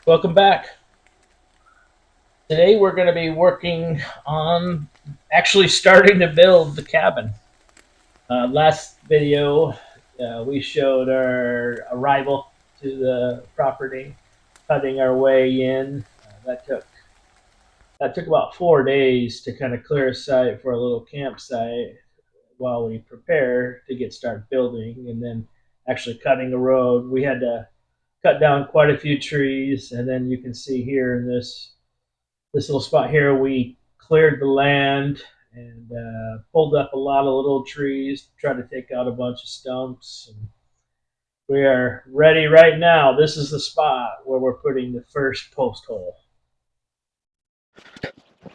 Welcome back. Today we're going to be working on actually starting to build the cabin. Last video we showed our arrival to the property, cutting our way in. That took about 4 days to kind of clear a site for a little campsite while we prepare to get started building, and then actually cutting a road. We had to cut down quite a few trees, and then you can see here in this little spot here, we cleared the land and pulled up a lot of little trees, tried to take out a bunch of stumps. And we are ready right now. This is the spot where we're putting the first post hole.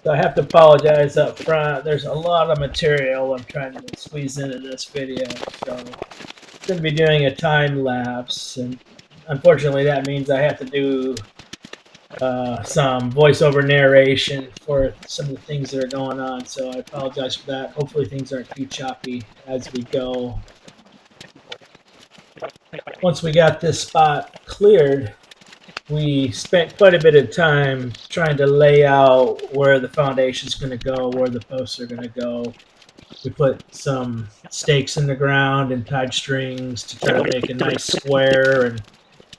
So I have to apologize up front. There's a lot of material I'm trying to squeeze into this video. So I'm going to be doing a time lapse. And unfortunately, that means I have to do some voiceover narration for some of the things that are going on. So I apologize for that. Hopefully things aren't too choppy as we go. Once we got this spot cleared, we spent quite a bit of time trying to lay out where the foundation is going to go, where the posts are going to go. We put some stakes in the ground and tied strings to try to make a nice square and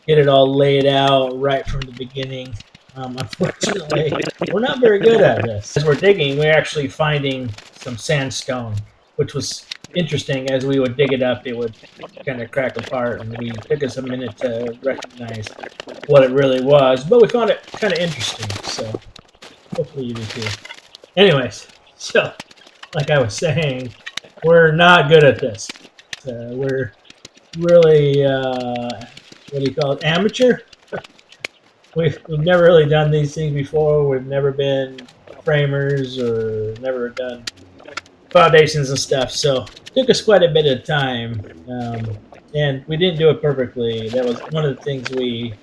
get it all laid out right from the beginning. Unfortunately, we're not very good at this. As we're digging, we're actually finding some sandstone, which was interesting. As we would dig it up, it would kind of crack apart, and we took us a minute to recognize what it really was. But we found it kind of interesting, so hopefully you do too. Anyways, so like I was saying, we're not good at this. We're really, what do you call it, amateur? We've never really done these things before. We've never been framers or never done foundations and stuff. So it took us quite a bit of time, and we didn't do it perfectly. That was one of the things we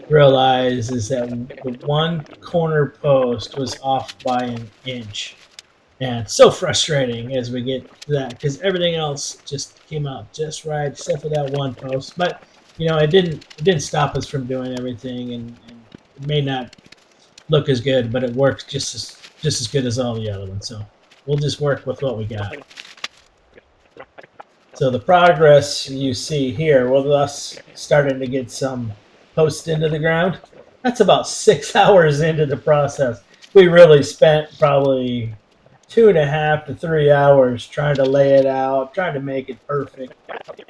realized, is that the one corner post was off by an inch. And it's so frustrating as we get to that, because everything else just came out just right, except for that one post. But it didn't stop us from doing everything, and it may not look as good, but it works just as good as all the other ones. So we'll just work with what we got. So the progress you see here, with us starting to get some posts into the ground, that's about 6 hours into the process. We really spent probably 2.5 to 3 hours trying to lay it out, trying to make it perfect,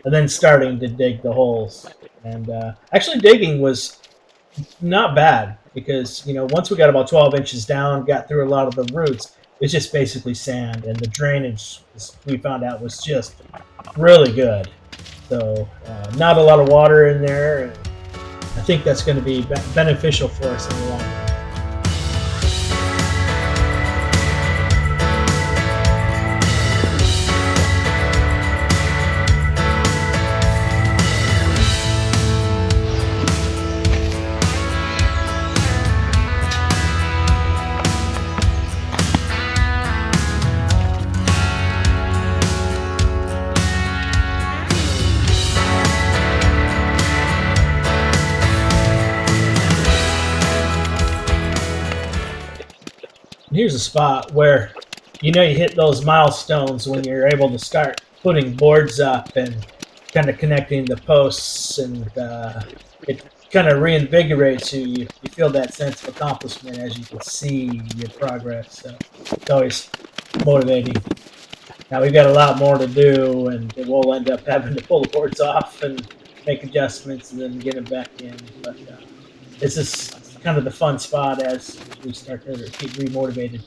and then starting to dig the holes. And actually, digging was not bad, because once we got about 12 inches down, got through a lot of the roots, it's just basically sand, and the drainage, we found out, was just really good. So not a lot of water in there, and I think that's going to be beneficial for us in the long run. Here's a spot where you hit those milestones when you're able to start putting boards up and kind of connecting the posts, and it kind of reinvigorates you. You feel that sense of accomplishment as you can see your progress. So it's always motivating. Now we've got a lot more to do, and we'll end up having to pull the boards off and make adjustments and then get them back in. But it's just kind of the fun spot as we start to get remotivated.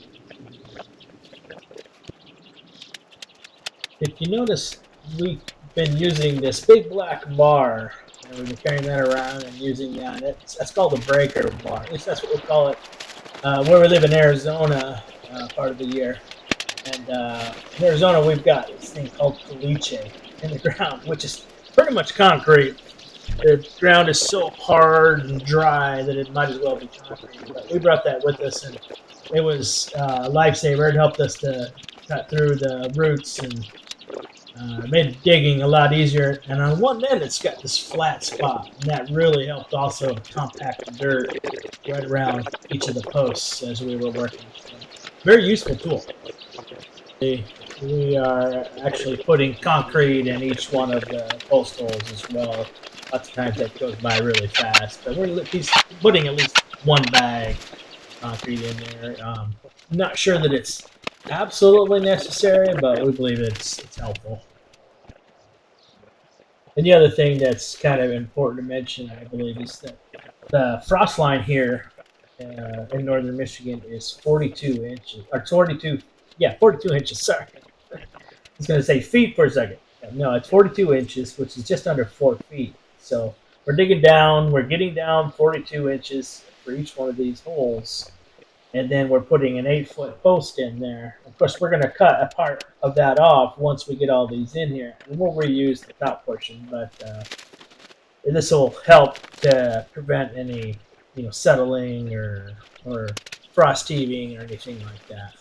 If you notice, we've been using this big black bar, and we've been carrying that around and using that. That's called a breaker bar. At least that's what we call it where we live in Arizona part of the year. And in Arizona, we've got this thing called caliche in the ground, which is pretty much concrete. The ground is so hard and dry that it might as well be concrete. But we brought that with us, and it was a lifesaver. It helped us to cut through the roots and Made digging a lot easier. And on one end, it's got this flat spot, and that really helped also to compact the dirt right around each of the posts as we were working. So, very useful tool. We are actually putting concrete in each one of the post holes as well. Lots of times that goes by really fast, but we're putting at least one bag concrete in there. Not sure that it's absolutely necessary, but we believe it's helpful. And the other thing that's kind of important to mention, I believe, is that the frost line here in northern Michigan is 42 inches, or 42, yeah, 42 inches. Sorry, I was going to say feet for a second. No, it's 42 inches, which is just under 4 feet. So we're digging down, we're getting down 42 inches for each one of these holes, and then we're putting an 8 foot post in there. Of course, we're going to cut a part of that off once we get all these in here, and we'll reuse the top portion. But this will help to prevent any, settling or frost heaving or anything like that.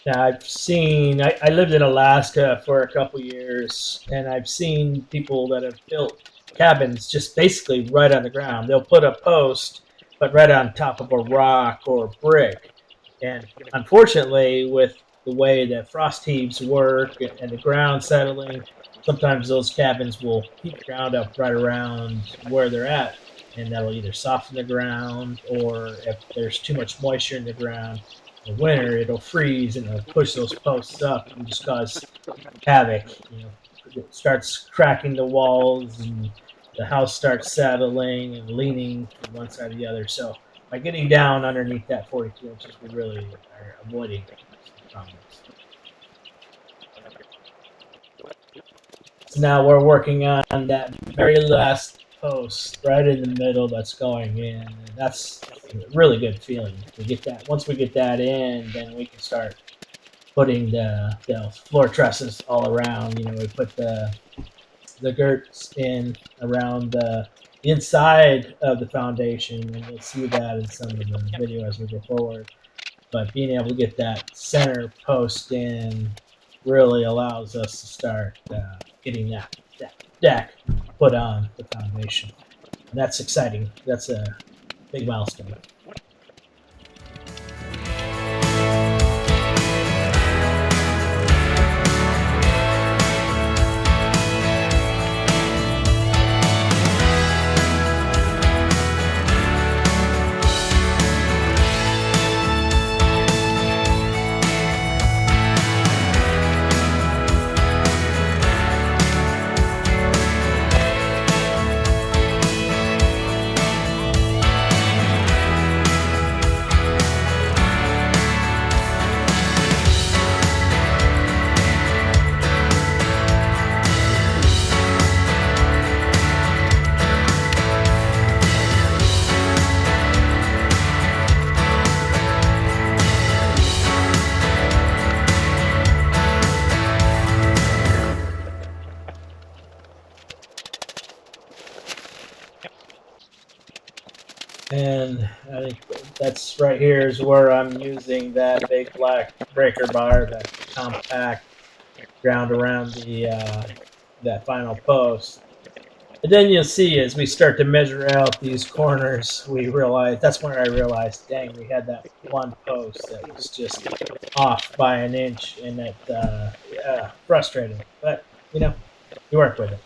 Now, I lived in Alaska for a couple years, and I've seen people that have built cabins just basically right on the ground. They'll put a post, but right on top of a rock or a brick. And unfortunately, with the way that frost heaves work and the ground settling, sometimes those cabins will heat the ground up right around where they're at, and that'll either soften the ground, or if there's too much moisture in the ground in the winter, it'll freeze and it'll push those posts up and just cause havoc. It starts cracking the walls, and the house starts settling and leaning from one side to the other. So by getting down underneath that 42 inches, we really are avoiding some problems. So now we're working on that very last post right in the middle that's going in. And that's a really good feeling. We get that once we get that in, then we can start putting the floor trusses all around. We put the girts in around the inside of the foundation, and you'll see that in some of the video as we go forward. But being able to get that center post in really allows us to start getting that deck put on the foundation. And that's exciting. That's a big milestone. And I think that's right here is where I'm using that big black breaker bar, that compact ground around the that final post. And then you'll see as we start to measure out these corners, we realize that's where I realized, dang, we had that one post that was just off by an inch, and it frustrating. But you work with it.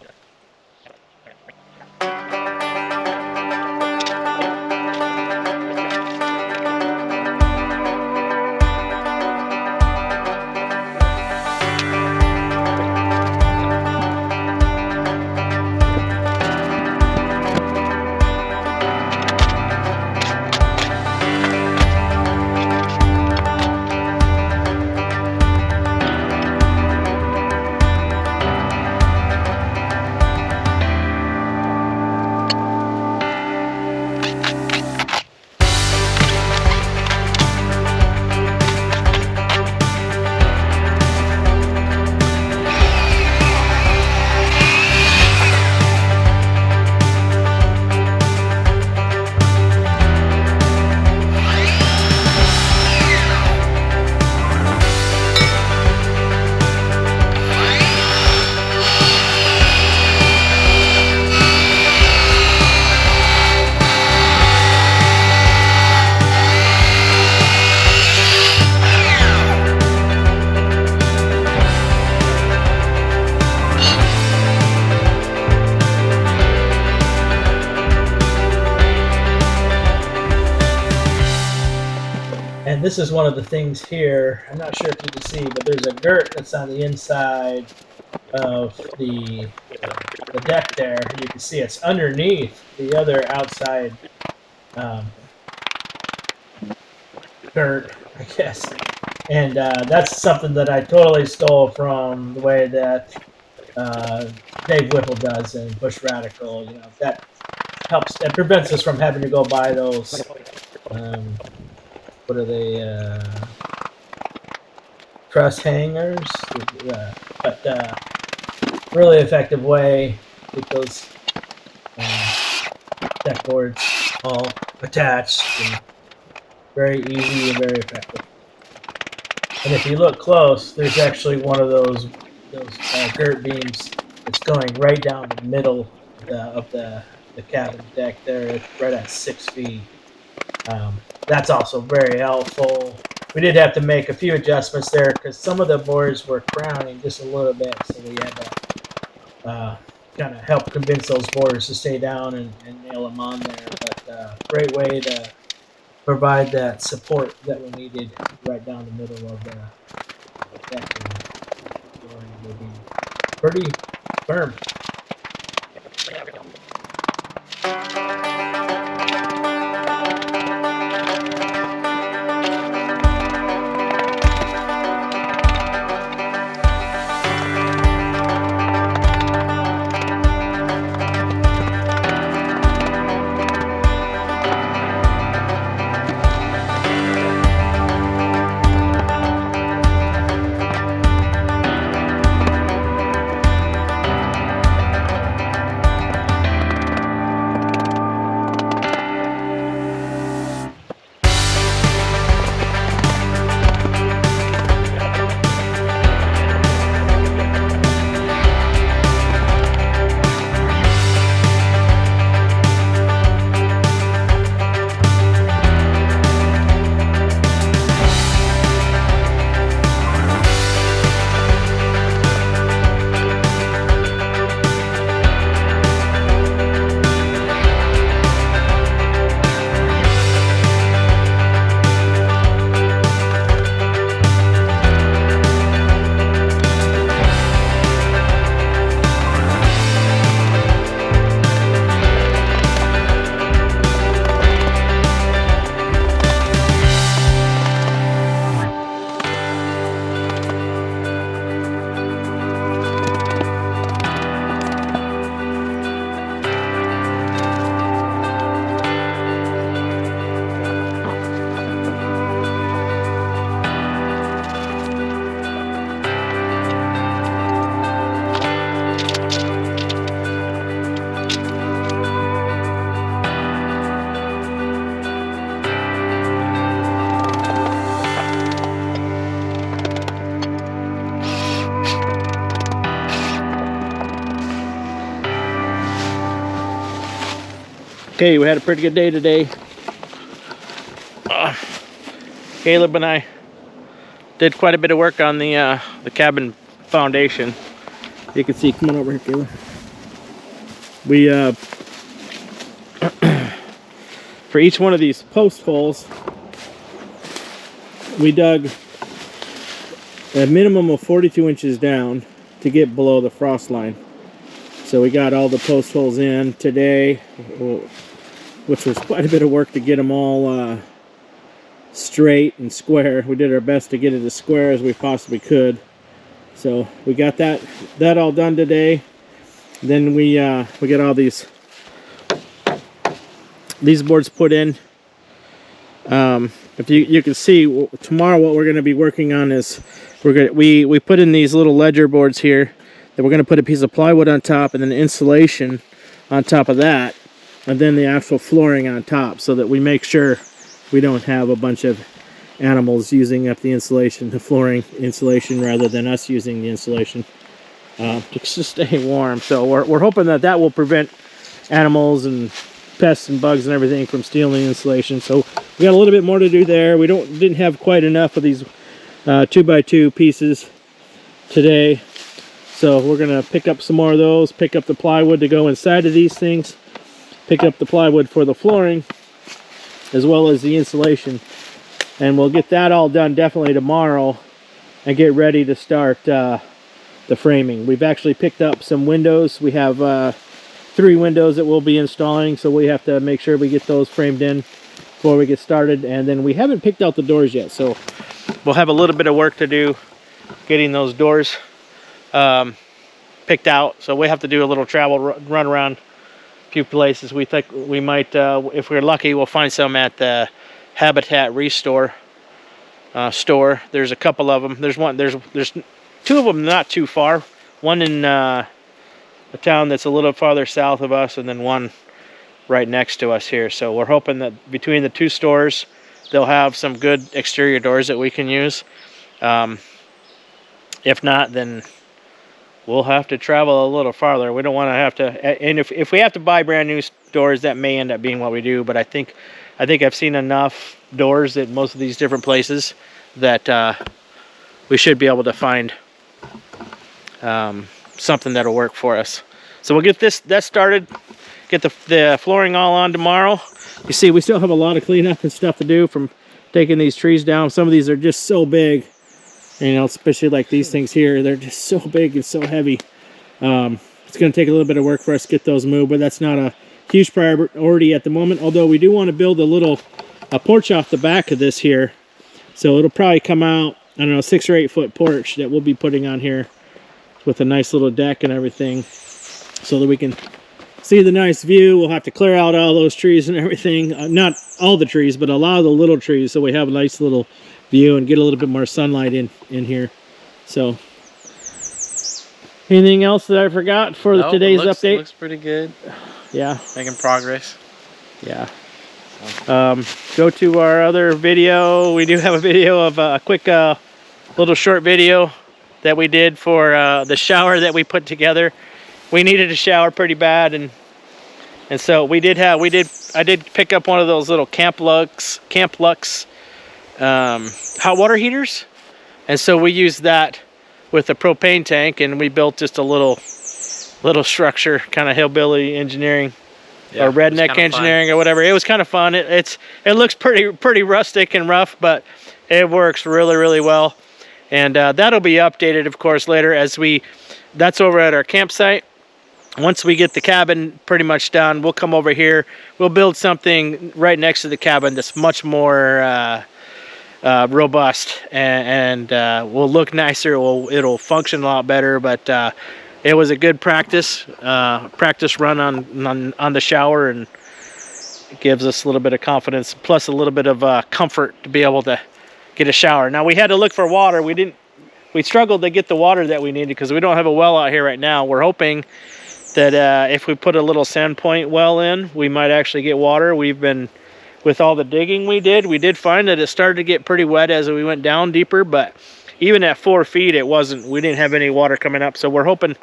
And this is one of the things here. I'm not sure if you can see, but there's a girt that's on the inside of the deck there. You can see it's underneath the other outside um, girt, I guess. And that's something that I totally stole from the way that Dave Whipple does in Bush Radical. You know, that helps. It prevents us from having to go buy those. What are they? Truss hangers. But really effective way to get those deck boards all attached. And very easy and very effective. And if you look close, there's actually one of those girt beams that's going right down the middle of the cabin deck there. It's right at 6 feet. That's also very helpful. We did have to make a few adjustments there because some of the boards were crowning just a little bit, so we had to kind of help convince those boards to stay down and nail them on there. But great way to provide that support that we needed right down the middle of the deck. And will be pretty firm. Okay, we had a pretty good day today. Caleb and I did quite a bit of work on the cabin foundation. You can see, come on over here, Caleb. We for each one of these post holes, we dug a minimum of 42 inches down to get below the frost line. So we got all the post holes in today, which was quite a bit of work to get them all straight and square. We did our best to get it as square as we possibly could. So we got that all done today. Then we got all these boards put in. If you can see, tomorrow what we're going to be working on is we put in these little ledger boards here. Then we're going to put a piece of plywood on top and then insulation on top of that, and then the actual flooring on top, so that we make sure we don't have a bunch of animals using up the insulation, the flooring insulation, rather than us using the insulation just to stay warm. So we're hoping that will prevent animals and pests and bugs and everything from stealing the insulation. So we got a little bit more to do there. We didn't have quite enough of these 2x2 pieces today. So we're going to pick up some more of those, pick up the plywood to go inside of these things, pick up the plywood for the flooring, as well as the insulation and we'll get that all done definitely tomorrow and get ready to start the framing. We've actually picked up some windows. We have 3 windows that we'll be installing, so we have to make sure we get those framed in before we get started. And then we haven't picked out the doors yet, so we'll have a little bit of work to do getting those doors picked out. So we have to do a little travel run around a few places. We think we might, if we're lucky, we'll find some at the Habitat Restore store. There's a couple of them. There's 2 of them not too far. One in a town that's a little farther south of us, and then one right next to us here. So we're hoping that between the 2 stores, they'll have some good exterior doors that we can use. If not, then we'll have to travel a little farther. We don't want to have to, and if we have to buy brand new doors, that may end up being what we do. But I think I've seen enough doors at most of these different places that we should be able to find something that'll work for us. So we'll get that started, get the flooring all on tomorrow. You see, we still have a lot of cleanup and stuff to do from taking these trees down. Some of these are just so big, you know, especially like these things here. They're just so big and so heavy. It's going to take a little bit of work for us to get those moved, but that's not a huge priority at the moment. Although we do want to build a porch off the back of this here. So it'll probably come out, I don't know, 6 or 8 foot porch that we'll be putting on here with a nice little deck and everything, so that we can see the nice view. We'll have to clear out all those trees and everything. Not all the trees, but a lot of the little trees, so we have a nice little view and get a little bit more sunlight in here. So anything else that I forgot for today's update? Looks pretty good. Yeah, Making progress. yeah. Go to our other video. We do have a video of a quick little short video that we did for the shower that we put together. We needed a shower pretty bad, and so I did pick up one of those little Camp Lux hot water heaters, and so we used that with a propane tank, and we built just a little structure, kind of hillbilly engineering, or redneck engineering, or whatever. It was kind of fun. It looks pretty rustic and rough, but it works really well. And that'll be updated, of course, later that's over at our campsite. Once we get the cabin pretty much done, we'll come over here. We'll build something right next to the cabin that's much more robust, and will look nicer. It'll function a lot better. But it was a good practice run on the shower, and it gives us a little bit of confidence, plus a little bit of comfort to be able to get a shower. Now, we had to look for water. We struggled to get the water that we needed because we don't have a well out here right now. We're hoping that if we put a little Sandpoint well in, we might actually get water. With all the digging we did find that it started to get pretty wet as we went down deeper, but even at 4 feet, we didn't have any water coming up. So we're hoping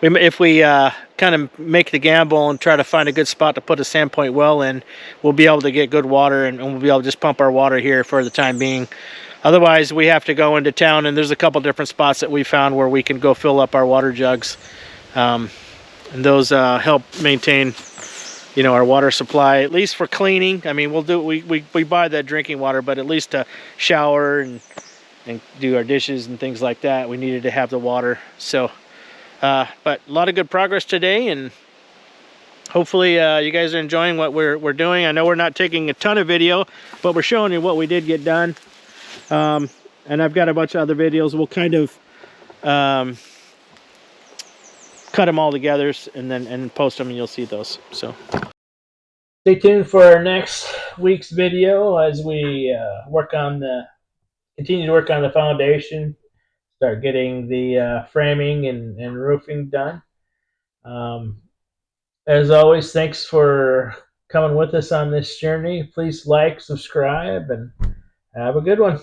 if we kind of make the gamble and try to find a good spot to put a Sandpoint well in, we'll be able to get good water, and we'll be able to just pump our water here for the time being. Otherwise, we have to go into town, and there's a couple different spots that we found where we can go fill up our water jugs. And those help maintain, our water supply, at least for cleaning. I mean, we buy that drinking water, but at least to shower and do our dishes and things like that, we needed to have the water. So but a lot of good progress today, and hopefully you guys are enjoying what we're doing. I know we're not taking a ton of video, but we're showing you what we did get done. And I've got a bunch of other videos. We'll kind of cut them all together and post them, and you'll see those. So stay tuned for our next week's video as we continue to work on the foundation, start getting the framing and roofing done. As always, thanks for coming with us on this journey. Please like, subscribe, and have a good one.